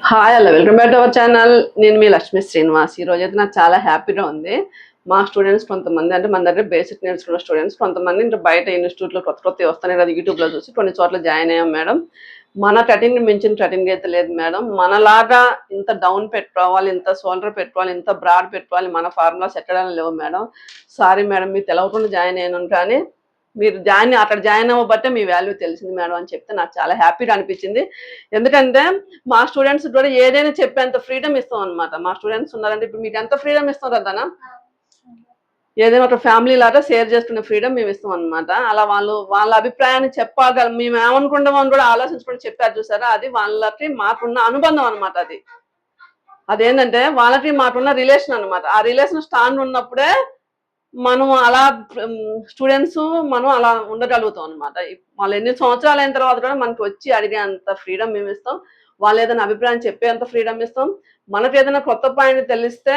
Hi hello welcome back to our channel. నేను మీ లక్ష్మీ శ్రీనివాస్. ఈ రోజు అయితే నాకు చాలా హ్యాపీగా ఉంది. మా స్టూడెంట్స్ కొంతమంది అంటే మన దగ్గర బేసిక్ నేర్చుకున్న స్టూడెంట్స్ కొంతమంది ఇంకా బయట ఇన్స్టిట్యూట్లో కొత్త వస్తున్నాయి కదా, యూట్యూబ్లో చూసి కొన్ని చోట్ల జాయిన్ అయ్యాం మేడం. మన కటింగ్ మించిన కటింగ్ అయితే లేదు మేడం. మనలాగా ఇంత డౌన్ పెట్టుకోవాలి, ఇంత షోల్డర్ పెట్టుకోవాలి, ఇంత బ్రాడ్ పెట్టుకోవాలి, మన ఫార్ములాస్ ఎక్కడైనా లేవు మేడం. సారీ మేడం, మీరు తెలవకుండా జాయిన్ అయ్యాను, కానీ మీరు అక్కడ జాయిన్ అవ్వబట్టే మీ వాల్యూ తెలిసింది మేడం అని చెప్తే నాకు చాలా హ్యాపీగా అనిపించింది. ఎందుకంటే మా స్టూడెంట్స్ కూడా ఏదైనా చెప్పేంత ఫ్రీడమ్ ఇస్తాం అనమాట. మా స్టూడెంట్స్ ఉన్నారంటే ఇప్పుడు మీకు ఎంత ఫ్రీడమ్ ఇస్తాం కదా, ఏదైనా ఒక ఫ్యామిలీ లాగా షేర్ చేసుకునే ఫ్రీడమ్ మేము ఇస్తాం అనమాట. అలా వాళ్ళ అభిప్రాయాన్ని చెప్పగల మేము ఏమనుకుంటామని కూడా ఆలోచించుకొని చెప్పారు చూసారా, అది వాళ్ళకి మాకున్న అనుబంధం అనమాట. అదేంటంటే వాళ్ళకి మాకున్న రిలేషన్ అనమాట. ఆ రిలేషన్ స్ట్రాంగ్ ఉన్నప్పుడే మనం అలా స్టూడెంట్స్ మనం అలా ఉండగలుగుతాం అనమాట. వాళ్ళు ఎన్ని సంవత్సరాలు అయిన తర్వాత కూడా మనకి వచ్చి అడిగే అంత ఫ్రీడమ్ మేము ఇస్తాం. వాళ్ళు ఏదైనా అభిప్రాయం చెప్పేంత ఫ్రీడమ్ ఇస్తాం. మనకు ఏదైనా కొత్త పాయింట్ తెలిస్తే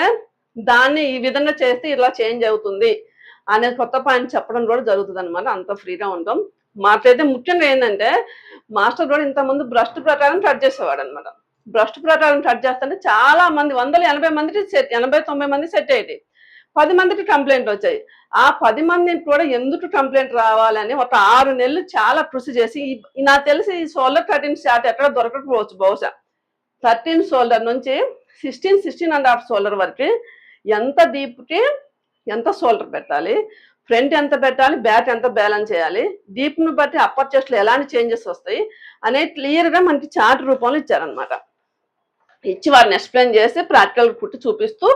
దాన్ని ఈ విధంగా చేస్తే ఇలా చేంజ్ అవుతుంది అనే కొత్త పాయింట్ చెప్పడం కూడా జరుగుతుంది అనమాట. అంత ఫ్రీగా ఉంటాం. మాకైతే ముఖ్యంగా ఏంటంటే మాస్టర్ కూడా ఇంతకుముందు బ్రస్ట్ ప్రకారం కట్ చేసేవాడు అనమాట. బ్రస్ట్ ప్రకారం కట్ చేస్తుంటే చాలా మంది 180 మందికి 80-90 మంది సెట్ అయ్యేది. 10 మందికి కంప్లైంట్ వచ్చాయి. ఆ 10 మందికి కూడా ఎందుకు కంప్లైంట్ రావాలని ఒక 6 నెలలు చాలా కృషి చేసి నాకు తెలిసి ఈ షోల్డర్ 13 షార్ట్ ఎక్కడ దొరకకపోవచ్చు బహుశా. 13 షోల్డర్ నుంచి 16.5 షోల్డర్ వరకు ఎంత డీప్కి ఎంత షోల్డర్ పెట్టాలి, ఫ్రంట్ ఎంత పెట్టాలి, బ్యాక్ ఎంత బ్యాలెన్స్ చేయాలి, డీప్ను బట్టి అప్పర్ చెస్ట్లో ఎలాంటి చేంజెస్ వస్తాయి అనేది క్లియర్గా మనకి చార్ట్ రూపంలో ఇచ్చారనమాట. ఇచ్చి వారిని ఎక్స్ప్లెయిన్ చేసి ప్రాక్టికల్ కుట్టి చూపిస్తూ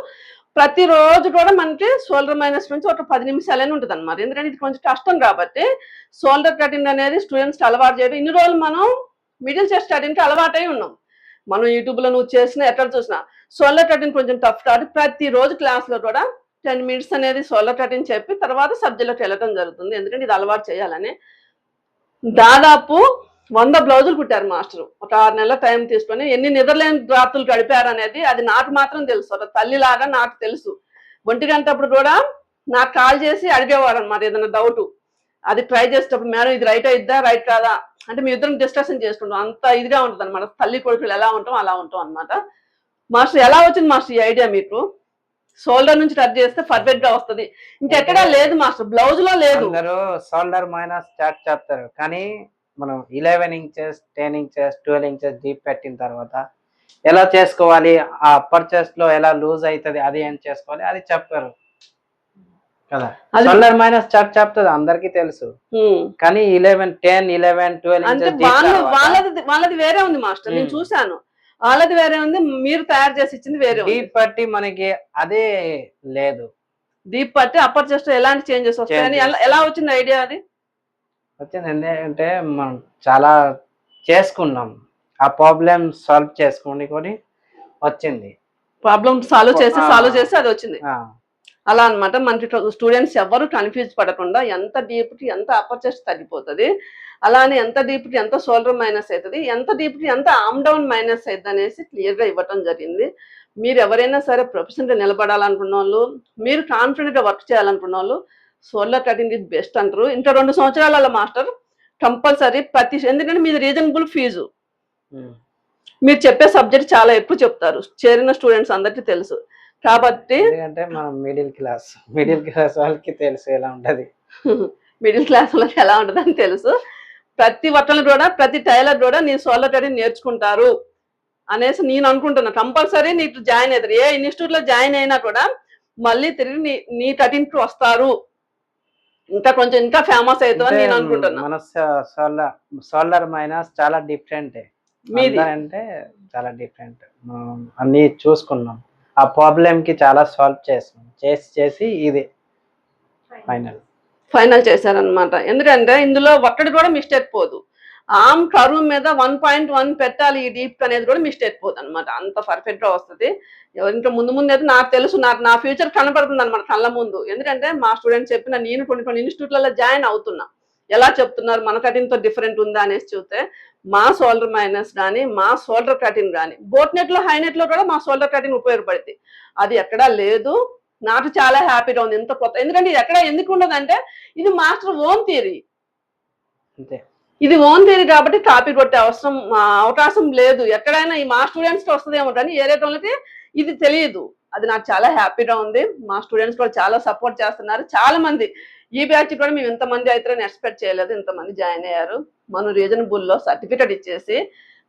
ప్రతిరోజు కూడా మనకి షోల్డర్ మైనస్ నుంచి ఒక 10 నిమిషాలైనా ఉంటుంది అనమాట. ఎందుకంటే ఇది కొంచెం కష్టం కాబట్టి షోల్డర్ కటింగ్ అనేది స్టూడెంట్స్కి అలవాటు చేయడం. ఇన్ని రోజులు మనం మిడిల్ చెస్ట్ కటింగ్కి అలవాటై ఉన్నాం. మనం యూట్యూబ్లో నువ్వు చేసినా ఎక్కడ చూసినా షోల్డర్ కటింగ్ కొంచెం టఫ్ కాబట్టి ప్రతిరోజు క్లాస్లో కూడా 10 మినిట్స్ అనేది షోల్డర్ కటింగ్ చెప్పి తర్వాత సబ్జెక్ట్లోకి వెళ్ళడం జరుగుతుంది. ఎందుకంటే ఇది అలవాటు చేయాలని దాదాపు 100 బ్లౌజులు కుట్టారు మాస్టర్. ఒక 6 నెలల టైం తీసుకొని ఎన్ని నిద్రలేని రాత్రులు గడిపారు అనేది అది నాకు మాత్రం తెలుసు. ఒక తల్లిలాగా నాకు తెలుసు. 1 గంటప్పుడు కూడా నాకు కాల్ చేసి అడిగేవారు అనమాట ఏదైనా డౌట్. అది ట్రై చేసేటప్పుడు మేడం ఇది రైట్ అయిద్దా రైట్ కాదా అంటే మీ ఇద్దరం డిస్కషన్ చేసుకుంటాం. అంత ఇదిగా ఉంటుంది అనమాట. తల్లి కొడుకులు ఎలా ఉంటాం అలా ఉంటాం అనమాట. మాస్టర్ ఎలా వచ్చింది మాస్టర్ ఈ ఐడియా మీకు? షోల్డర్ నుంచి టచ్ చేస్తే పర్ఫెక్ట్ గా వస్తుంది. ఇంకెక్కడా లేదు మాస్టర్, బ్లౌజ్ లో లేదు. షోల్డర్ మైనస్ చార్ట్ చెప్తారు, కానీ మనం 11 ఇంచెస్ 10 ఇంచెస్ 12 ఇంచెస్ డీప్ పెట్టిన తర్వాత ఎలా చేసుకోవాలి, ఆ అప్పర్ చెస్ట్ లో ఎలా లూజ్ అవుతుంది అది ఏం చేసుకోవాలి అది చెప్పారు కదా. షోల్డర్ మైనస్ చార్ట్ చెప్తుంది అందరికి తెలుసు, కానీ 11 10 11 12 అంటే వాళ్ళది వేరే ఉంది మాస్టర్. నేను చూసాను, వాళ్ళది వేరే ఉంది, మీరు తయారు చేసి ఇచ్చింది వేరే. డీప్ పట్టి మనకి అదే లేదు. డీప్ పట్టి అప్పర్ చెస్ట్ ఎలాంటి చేంజెస్ వస్తాయని ఎలా వచ్చింది ఐడియా? అది వచ్చింది ఎందుకంటే మనం చాలా చేసుకున్నాం, ఆ ప్రాబ్లం సాల్వ్ చేసుకొని వచ్చింది. ప్రాబ్లం సాల్వ్ చేసి అది వచ్చింది. అలా అనమాట. మనకి స్టూడెంట్స్ ఎవరు కన్ఫ్యూజ్ పడకుండా ఎంత డీప్కి ఎంత అప్పర్ చెస్ట్ తగ్గిపోతుంది, అలానే ఎంత డీప్కి ఎంత షోల్డర్ మైనస్ అవుతుంది, ఎంత డీప్కి ఎంత ఆర్మ్ డౌన్ మైనస్ అవుతుంది అనేసి క్లియర్గా ఇవ్వటం జరిగింది. మీరు ఎవరైనా సరే ప్రొఫెషన్గా నిలబడాలనుకున్న వాళ్ళు, మీరు కాన్ఫిడెంట్గా వర్క్ చేయాలనుకున్న వాళ్ళు షోల్డర్ కటింగ్ ఇస్ బెస్ట్ అంటారు. ఇంకా 2 సంవత్సరాల మాస్టర్ కంపల్సరీ ఎందుకంటే మీది రీజనబుల్ ఫీజు, మీరు చెప్పే సబ్జెక్ట్ చాలా ఎక్కువ చెప్తారు, చేరిన స్టూడెంట్స్ అందరికీ తెలుసు. కాబట్టి అంటే మనం మిడిల్ క్లాస్ వాళ్ళకి తెలుసు ఎలా ఉంటది, మిడిల్ క్లాస్ వాళ్ళకి ఎలా ఉంటుందని తెలుసు. ప్రతి ఒక్కరు కూడా ప్రతి టైలర్ కూడా నీ షోల్డర్ కటింగ్ నేర్చుకుంటారు అనేసి నేను అనుకుంటున్నా. కంపల్సరీ నీకు జాయిన్ అవుతారు. ఏ ఇన్స్టిట్యూట్ లో జాయిన్ అయినా కూడా మళ్ళీ తిరిగి నీ కటింగ్ వస్తారు, ఇంకా ఫేమస్ అవుతామని నేను అనుకుంటున్నా. మన షోల్డర్ మైనస్ చాలా డిఫరెంట్, మీది అంటే చాలా డిఫరెంట్. అన్ని చూసుకున్నాం, ఆ ప్రాబ్లం కి చాలా సాల్వ్ చేసి ఇది ఫైనల్ చేశారనమాట. ఎందుకంటే ఇందులో ఒక్కటి కూడా మిస్టేక్ పోదు. ఆర్మ్ కర్వ్ మీద 1.1 పెట్టాలి ఈ డీప్ అనేది కూడా మిస్టేక్ పోదు అనమాట. అంత పర్ఫెక్ట్ గా వస్తుంది. ఇంకా ముందు అయితే నాకు తెలుసు, నా ఫ్యూచర్ కనపడుతుంది అనమాట కళ్ళ ముందు. ఎందుకంటే మా స్టూడెంట్స్ చెప్పిన నేను కొన్ని ఇన్స్టిట్యూట్లలో జాయిన్ అవుతున్నా, ఎలా చెప్తున్నారు మన కటింగ్ తో డిఫరెంట్ ఉందా అనేసి చూస్తే మా షోల్డర్ మైనస్ కానీ మా షోల్డర్ కటింగ్ కానీ బోట్ నెట్ లో హై నెట్ లో కూడా మా షోల్డర్ కటింగ్ ఉపయోగపడుతుంది. అది ఎక్కడా లేదు. నాకు చాలా హ్యాపీగా ఉంది ఇంత కొత్త. ఎందుకంటే ఇది ఎక్కడ ఎందుకు ఉండదు అంటే ఇది మాస్టర్ ఓన్ థియరీ. ఇది ఓన్ థియరీ కాబట్టి టాపిక్ కొట్టే అవకాశం లేదు. ఎక్కడైనా ఈ మా స్టూడెంట్స్ కి వస్తుందేమో కానీ ఏరే వాళ్ళకి ఇది తెలియదు. అది నాకు చాలా హ్యాపీగా ఉంది. మా స్టూడెంట్స్ కూడా చాలా సపోర్ట్ చేస్తున్నారు. చాలా మంది ఈ బ్యాచ్ కూడా మేము ఇంతమంది అయితే ఎక్స్పెక్ట్ చేయలేదు, ఇంతమంది జాయిన్ అయ్యారు. మనం రీజనబుల్ లో సర్టిఫికేట్ ఇచ్చేసి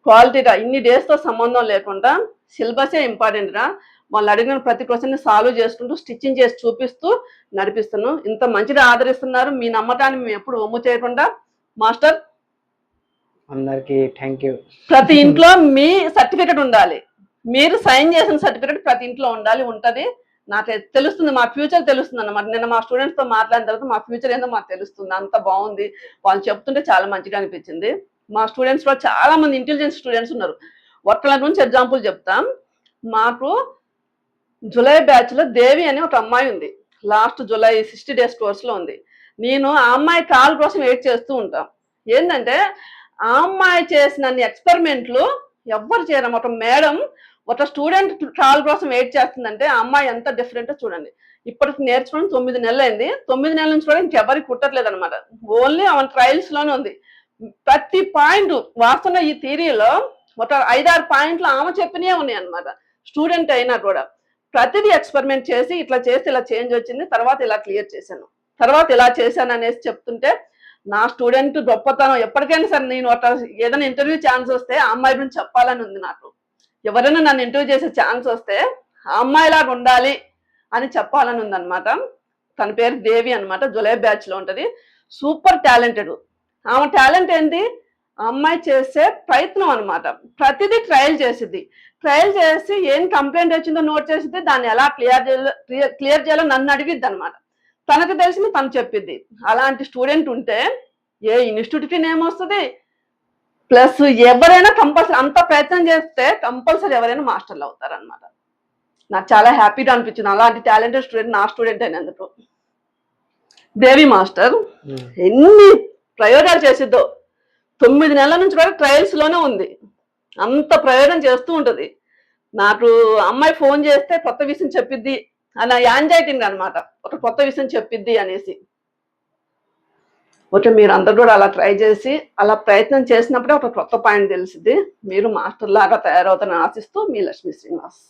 క్వాలిటీగా ఇన్ని డేస్ తో సంబంధం లేకుండా సిలబసే ఇంపార్టెంట్ గా వాళ్ళు అడిగిన ప్రతి క్వశ్చన్ ని సాల్వ్ చేసుకుంటూ స్టిచ్చింగ్ చేసి చూపిస్తూ నడిపిస్తున్నాం. ఇంత మంచిగా ఆదరిస్తున్నారు. మీ నమ్మకాన్ని మేము ఎప్పుడు ఒమ్ము చేయకుండా మాస్టర్ అందరికి థ్యాంక్ యూ. ప్రతి ఇంట్లో మీ సర్టిఫికెట్ ఉండాలి. మీరు సైన్ చేసిన సర్టిఫికెట్ ప్రతి ఇంట్లో ఉంటది. నాకు తెలుస్తుంది, మా ఫ్యూచర్ తెలుస్తుంది అన్నమాట. నిన్న మా స్టూడెంట్స్ తో మాట్లాడిన తర్వాత మా ఫ్యూచర్ ఏందో మాకు తెలుస్తుంది. అంత బాగుంది. వాళ్ళు చెప్తుంటే చాలా మంచిగా అనిపించింది. మా స్టూడెంట్స్ లో చాలా మంది ఇంటెలిజెంట్ స్టూడెంట్స్ ఉన్నారు. ఒక్కళ్ళ నుంచి ఎగ్జాంపుల్ చెప్తాం. మాకు జూలై బ్యాచ్ లో దేవి అని ఒక అమ్మాయి ఉంది. లాస్ట్ జూలై 60 days కోర్స్ లో ఉంది. నేను ఆ అమ్మాయి కాల్ కోసం వెయిట్ చేస్తూ ఉంటాం. ఏంటంటే ఆ అమ్మాయి చేసిన ఎక్స్పెరిమెంట్లు ఎవ్వరు చేయరు. ఒక మేడం ఒక స్టూడెంట్ కాల్ కోసం వెయిట్ చేస్తుందంటే ఆ అమ్మాయి ఎంత డిఫరెంట్ చూడండి. ఇప్పటికి నేర్చుకోవడం 9 నెలలు అయింది. 9 నెలల నుంచి కూడా ఇంకెవరికి కుట్టట్లేదు అనమాట. ఓన్లీ ఆమె ట్రయల్స్ లోనే ఉంది. ప్రతి పాయింట్ వాస్తవంగా ఈ థియరీలో ఒక 5-6 పాయింట్లు ఆమె చెప్పినవే ఉన్నాయి అనమాట. స్టూడెంట్ అయినా కూడా ప్రతిదీ ఎక్స్పెరిమెంట్ చేసి ఇట్లా చేసి ఇలా చేంజ్ వచ్చింది, తర్వాత ఇలా క్లియర్ చేశాను, తర్వాత ఇలా చేశాను అనేసి చెప్తుంటే నా స్టూడెంట్ గొప్పతనం. ఎప్పటికైనా సరే నేను ఒక ఏదైనా ఇంటర్వ్యూ ఛాన్స్ వస్తే ఆ అమ్మాయి గురించి చెప్పాలని ఉంది నాకు. ఎవరైనా నన్ను ఇంటర్వ్యూ చేసే ఛాన్స్ వస్తే ఆ అమ్మాయిలాగా ఉండాలి అని చెప్పాలని ఉంది అనమాట. తన పేరు దేవి అనమాట. జూలై బ్యాచ్ లో ఉంటది. Super talented. ఆమె టాలెంట్ ఏంటి, ఆ అమ్మాయి చేసే ప్రయత్నం అనమాట. ప్రతిదీ ట్రయల్ చేసిద్ది. ట్రయల్ చేసి ఏం కంప్లైంట్ వచ్చిందో నోట్ చేసిద్ది. దాన్ని ఎలా క్లియర్ చేయాలో నన్ను అడిగిద్ది అనమాట. తనకు తెలిసింది తను చెప్పిద్ది. అలాంటి స్టూడెంట్ ఉంటే ఏ ఇన్స్టిట్యూట్కి నేమ్ వస్తుంది. ప్లస్ ఎవరైనా కంపల్సరీ అంత ప్రయత్నం చేస్తే కంపల్సరీ ఎవరైనా మాస్టర్లు అవుతారు అనమాట. నాకు చాలా హ్యాపీగా అనిపించింది అలాంటి టాలెంటెడ్ స్టూడెంట్ నా స్టూడెంట్ అయినందుకు. దేవి మాస్టర్ ఎన్ని ప్రయోగాలు చేసిద్దో. 9 నెలల నుంచి కూడా ట్రయల్స్ లోనే ఉంది. అంత ప్రయోగం చేస్తూ ఉంటది. నాకు అమ్మాయి ఫోన్ చేస్తే కొత్త విషయం చెప్పిద్ది అన్న యాంజైటింగ్ అనమాట. ఒక కొత్త విషయం చెప్పిద్ది అనేసి. ఓకే, మీరు అందరు కూడా అలా ట్రై చేసి అలా ప్రయత్నం చేసినప్పుడే ఒక కొత్త పాయింట్ తెలిసిద్ది. మీరు మాస్టర్ లాగా తయారవుతారని ఆశిస్తూ మీ లక్ష్మీ శ్రీనివాస్.